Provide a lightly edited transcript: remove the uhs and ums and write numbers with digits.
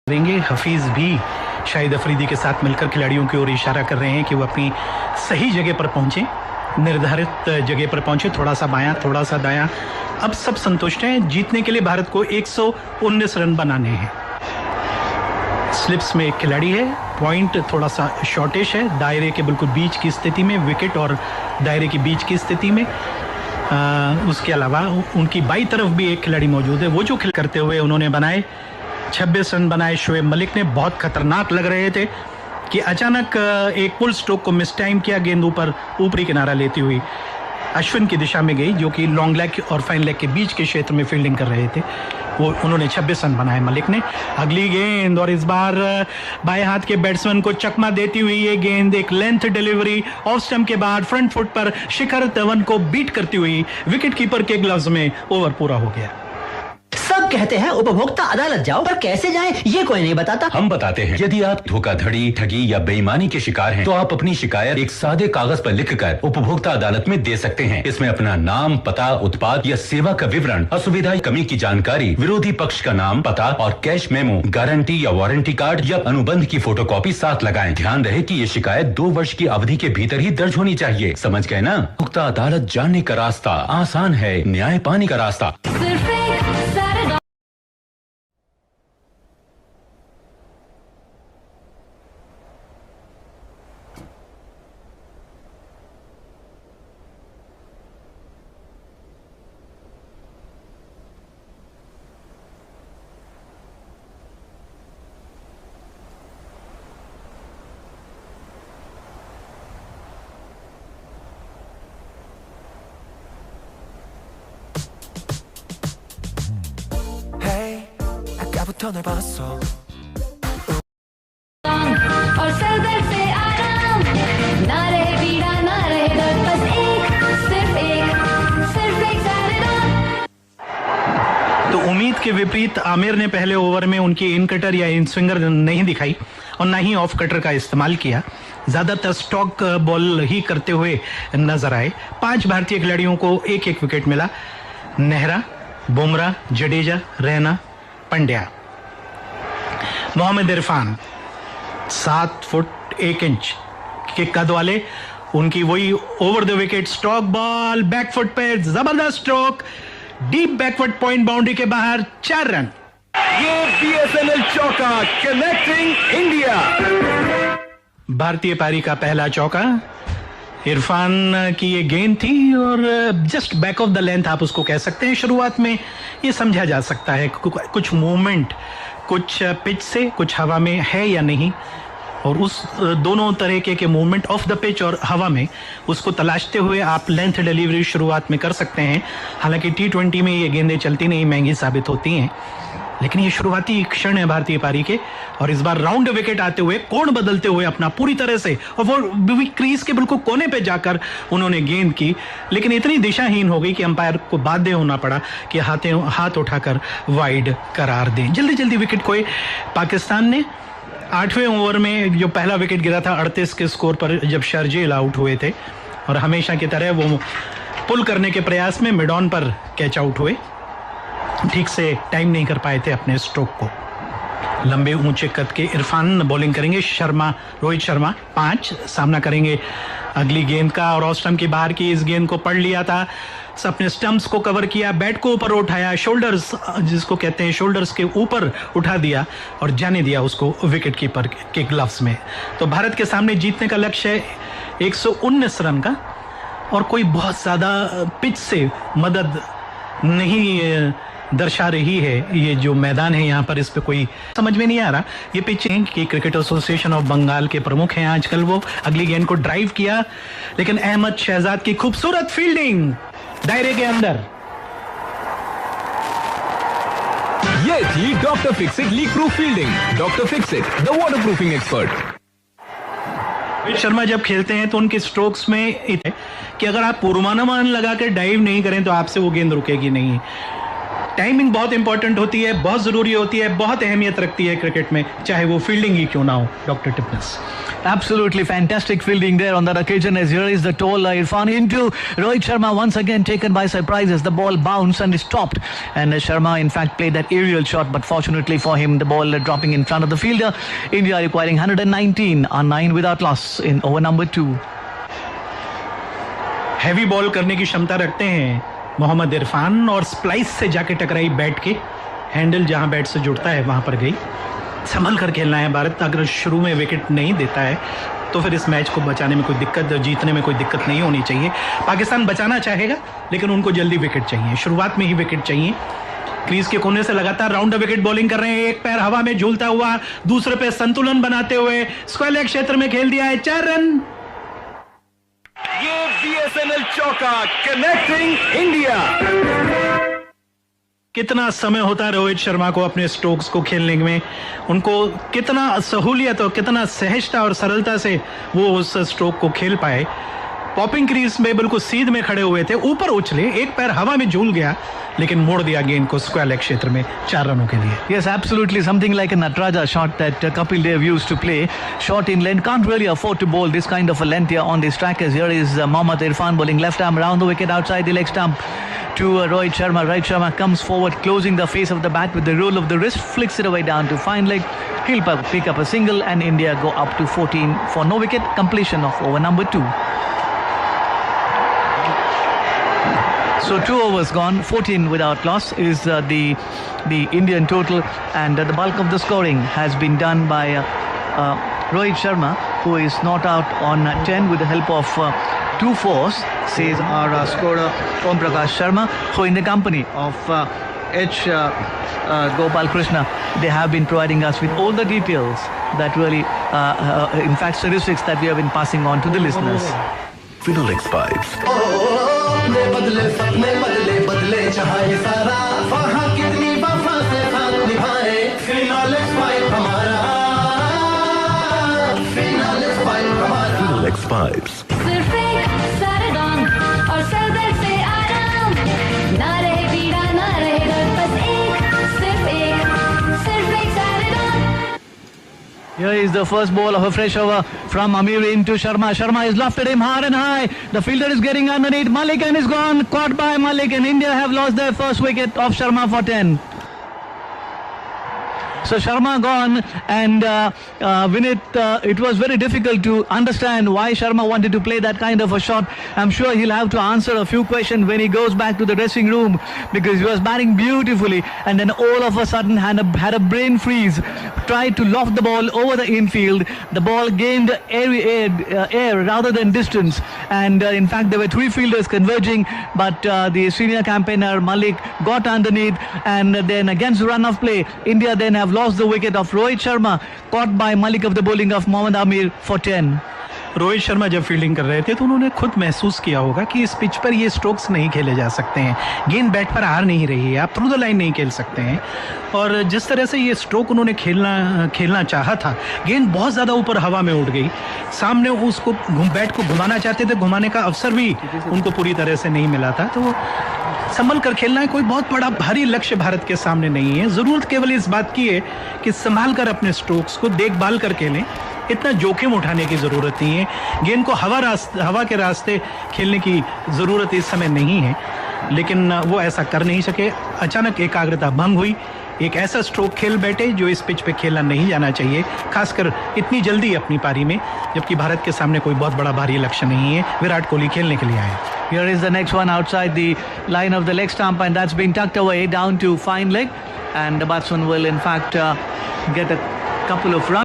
देंगे। हफीज भी शाहिद अफरीदी के साथ मिलकर खिलाड़ियों की ओर इशारा कर रहे हैं कि वो अपनी सही जगह पर पहुंचे, निर्धारित जगह पर पहुंचे, थोड़ा सा बायां थोड़ा सा दायां। अब सब संतुष्ट हैं। जीतने के लिए भारत को 119 रन बनाने हैं। स्लिप्स में एक खिलाड़ी है, पॉइंट थोड़ा सा शॉर्टिश है, दायरे के बिल्कुल बीच की स्थिति में, विकेट और दायरे के बीच की स्थिति में। उसके अलावा उनकी बाई तरफ भी एक खिलाड़ी मौजूद है। वो जो खेल करते हुए उन्होंने बनाए 26 रन बनाए शोएब मलिक ने। बहुत खतरनाक लग रहे थे कि अचानक एक पुल स्ट्रोक को मिस टाइम किया, गेंद ऊपरी किनारा लेती हुई अश्विन की दिशा में गई, जो कि लॉन्ग लेग और फाइन लेग के बीच के क्षेत्र में फील्डिंग कर रहे थे। वो उन्होंने 26 रन बनाए मलिक ने। अगली गेंद, और इस बार बाएं हाथ के बैट्समैन को चकमा देती हुई ये गेंद, एक लेंथ डिलीवरी ऑफ स्टंप के बाद फ्रंट फुट पर शिखर धवन को बीट करती हुई विकेट कीपर के ग्लव्स में ओवर पूरा हो गया। सब कहते हैं उपभोक्ता अदालत जाओ, पर कैसे जाएं ये कोई नहीं बताता। हम बताते हैं। यदि आप धोखाधड़ी, ठगी या बेईमानी के शिकार हैं, तो आप अपनी शिकायत एक सादे कागज पर लिखकर उपभोक्ता अदालत में दे सकते हैं। इसमें अपना नाम, पता, उत्पाद या सेवा का विवरण, असुविधा, कमी की जानकारी, विरोधी पक्ष का नाम, पता और कैश मेमो, गारंटी या वारंटी कार्ड या अनुबंध की फोटोकॉपी साथ लगाएं। ध्यान रहे कि ये शिकायत 2 वर्ष की अवधि के भीतर ही दर्ज होनी चाहिए। समझ गए ना? उपभोक्ता अदालत जानने का रास्ता आसान है, न्याय पाने का रास्ता। 아까부터 널 봤어 और सर दर्द से आराम ना रहे, पीड़ा ना रहे दर्द, बस सिर्फ एक Saradon। तो उम्मीद के विपरीत आमिर ने पहले ओवर में उनकी इन कटर या इन स्विंगर नहीं दिखाई और ना ही ऑफ कटर का इस्तेमाल किया। ज्यादातर स्टॉक बॉल ही करते हुए नजर आए। 5 भारतीय खिलाड़ियों को एक एक विकेट मिला। नेहरा, बुमराह, जडेजा, रैना, पंड्या। मोहम्मद इरफान 7 फुट 1 इंच के कद वाले, उनकी वही over the wicket stock ball, backfoot पे जबरदस्त stroke, deep backward point, boundary के बाहर 4 रन। ये बीएसएनएल चौका, कनेक्टिंग इंडिया। भारतीय पारी का पहला चौका इरफान की ये गेंद थी और just back of the length आप उसको कह सकते हैं। शुरुआत में ये समझा जा सकता है कुछ मूवमेंट, कुछ पिच से, कुछ हवा में है या नहीं, और उस दोनों तरीके के मूवमेंट ऑफ द पिच और हवा में उसको तलाशते हुए आप लेंथ डिलीवरी शुरुआत में कर सकते हैं। हालांकि T20 में ये गेंदें चलती नहीं, महंगी साबित होती हैं, लेकिन ये शुरुआती क्षण है भारतीय पारी के। और इस बार राउंड विकेट आते हुए, कोण बदलते हुए अपना पूरी तरह से, और वो क्रीज के बिल्कुल कोने पे जाकर उन्होंने गेंद की, लेकिन इतनी दिशाहीन हो गई कि अंपायर को बाध्य होना पड़ा कि हाथ उठाकर वाइड करार दें। जल्दी जल्दी विकेट खोए पाकिस्तान ने। 8वें ओवर में जो पहला विकेट गिरा था 38 के स्कोर पर, जब शर्जील आउट हुए थे, और हमेशा की तरह वो पुल करने के प्रयास में मिड ऑन पर कैच आउट हुए, ठीक से टाइम नहीं कर पाए थे अपने स्ट्रोक को। लंबे ऊंचे कद के इरफान बॉलिंग करेंगे। रोहित शर्मा 5 सामना करेंगे अगली गेंद का, और ऑफ स्टंप के बाहर की इस गेंद को पढ़ लिया था, अपने स्टंप्स को कवर किया, बैट को ऊपर उठाया, शोल्डर्स जिसको कहते हैं शोल्डर्स के ऊपर उठा दिया और जाने दिया उसको विकेट कीपर के ग्लव्स में। तो भारत के सामने जीतने का लक्ष्य है 119 रन का, और कोई बहुत ज्यादा पिच से मदद नहीं दर्शा रही है। ये जो मैदान है यहाँ पर, इस पे कोई समझ में नहीं आ रहा। ये पिच है कि क्रिकेट एसोसिएशन ऑफ बंगाल के प्रमुख हैं आजकल। वो अगली गेंद को ड्राइव किया, लेकिन अहमद शहजाद की खूबसूरत फील्डिंग दायरे के अंदर। ये थी doctor Fixit leak proof fielding. Doctor Fixit, the water proofing expert. Rohit Sharma जब खेलते हैं तो उनके स्ट्रोक्स में कि अगर आप पूर्वानुमान लगा कर डाइव नहीं करें तो आपसे वो गेंद रुकेगी नहीं। टाइमिंग बहुत इंपॉर्टेंट होती है, बहुत जरूरी होती है, बहुत अहमियत रखती है क्रिकेट में, चाहे वो फील्डिंग ही क्यों ना हो। Doctor Tipnis. Absolutely fantastic fielding there on that occasion, as here is the tall Irfan into Rohit Sharma, once again taken by surprise as the ball bounced and stopped, and Sharma in fact played that aerial shot, but fortunately for him the ball dropping in front of the fielder. India requiring 119 on 9 without loss in over number 2. Heavy ball करने की क्षमता रखते हैं मोहम्मद इरफान, और splice से जाके टकराई bat के, हैंडल जहां बैट से जुड़ता है वहां पर गई। संभल कर खेलना है भारत, अगर शुरू में विकेट नहीं देता है तो फिर इस मैच को बचाने में कोई दिक्कत, जीतने में कोई दिक्कत नहीं होनी चाहिए। पाकिस्तान बचाना चाहेगा लेकिन उनको जल्दी विकेट चाहिए, शुरुआत में ही विकेट चाहिए। क्रीज के कोने से लगातार राउंड द विकेट बॉलिंग कर रहे हैं, एक पैर हवा में झूलता हुआ, दूसरे पे संतुलन बनाते हुए स्क्वायर लेग क्षेत्र में खेल दिया है, 4 रन। ये BSNL चौका कनेक्टिंग इंडिया। कितना समय होता है रोहित शर्मा को अपने स्ट्रोक्स को खेलने में, उनको कितना सहूलियत और कितना सहजता और सरलता से वो उस स्ट्रोक को खेल पाए। पॉपिंग क्रीज में बिल्कुल सीध में खड़े हुए थे, ऊपर उछले, एक पैर हवा में झूल गया, लेकिन मोड़ दिया गेंद को स्क्वायर लेग क्षेत्र में 4 रनों के लिए। Yes, absolutely, something like a Nataraja shot that Kapil Dev used to play. Short in length, can't really afford to bowl this kind of a length here on these trackers. Here is Mohammad Irfan bowling left arm round the wicket outside the leg stump to Rohit Sharma. Rohit Sharma comes forward, closing the face of the bat with the roll of the wrist, flicks it away down to fine leg. He'll pick up a single and India go up to 14 for no wicket completion of over number 2. So 2 overs gone, 14 without loss is the Indian total, and the bulk of the scoring has been done by Rohit Sharma, who is not out on 10 with the help of 2 fours, says our scorer Om Prakash Sharma, who in the company of H. Gopal Krishna, they have been providing us with all the details that really, in fact, statistics that we have been passing on to the listeners. Finolex Pipes. बदले सपने बदले बदले चाहे सारा वहाँ कितनी वफा से साथ निभाए फिनोलेक्स पाइप हमारा फिनोलेक्स पाइप हमारा Finolex Pipes. सिर्फ एक सरगम और सरदर्द से आराम, ना रहे पीड़ा ना रहे दर्द, बस सिर्फ एक सरगम। Here is the first ball of a fresh over from Amir into Sharma. Sharma is lofted him hard and high. The fielder is getting underneath. Malik and is gone. Caught by Malik, and India have lost their first wicket of Sharma for 10. So Sharma gone, and Vinit, it was very difficult to understand why Sharma wanted to play that kind of a shot. I'm sure he'll have to answer a few questions when he goes back to the dressing room, because he was batting beautifully, and then all of a sudden had a brain freeze. Tried to loft the ball over the infield. The ball gained air rather than distance, and in fact there were 3 fielders converging, but the senior campaigner Malik got underneath, and then against the run of play, India then have lost the wicket of Rohit Sharma, caught by Malik of the bowling of Mohammad Amir for 10. Rohit Sharma जब fielding कर रहे थे तो उन्होंने खुद महसूस किया होगा कि इस पिच पर ये स्ट्रोक्स नहीं खेले जा सकते हैं, गेंद बैट पर आ नहीं रही है, आप थ्रू द लाइन नहीं खेल सकते हैं। और जिस तरह से ये स्ट्रोक उन्होंने खेलना चाहा था, गेंद बहुत ज़्यादा ऊपर हवा में उड़ गई, सामने उसको बैट को घुमाना चाहते थे, घुमाने का अवसर भी उनको पूरी तरह से नहीं मिला था। तो संभल कर खेलना है, कोई बहुत बड़ा भारी लक्ष्य भारत के सामने नहीं है, ज़रूरत केवल इस बात की है कि संभाल कर अपने स्ट्रोक्स को देखभाल कर खेलें, इतना जोखिम उठाने की ज़रूरत नहीं है। गेंद को हवा के रास्ते खेलने की ज़रूरत इस समय नहीं है, लेकिन वो ऐसा कर नहीं सके। अचानक एकाग्रता भंग हुई, एक ऐसा स्ट्रोक खेल बैठे जो इस पिच पे खेलना नहीं जाना चाहिए, खासकर इतनी जल्दी अपनी पारी में, जबकि भारत के सामने कोई बहुत बड़ा भारी लक्ष्य नहीं है। विराट कोहली खेलने के लिए आए। Here is the next one outside the line of the leg stump, and that's been tucked away down to fine leg, and the batsman will in fact get a couple of runs.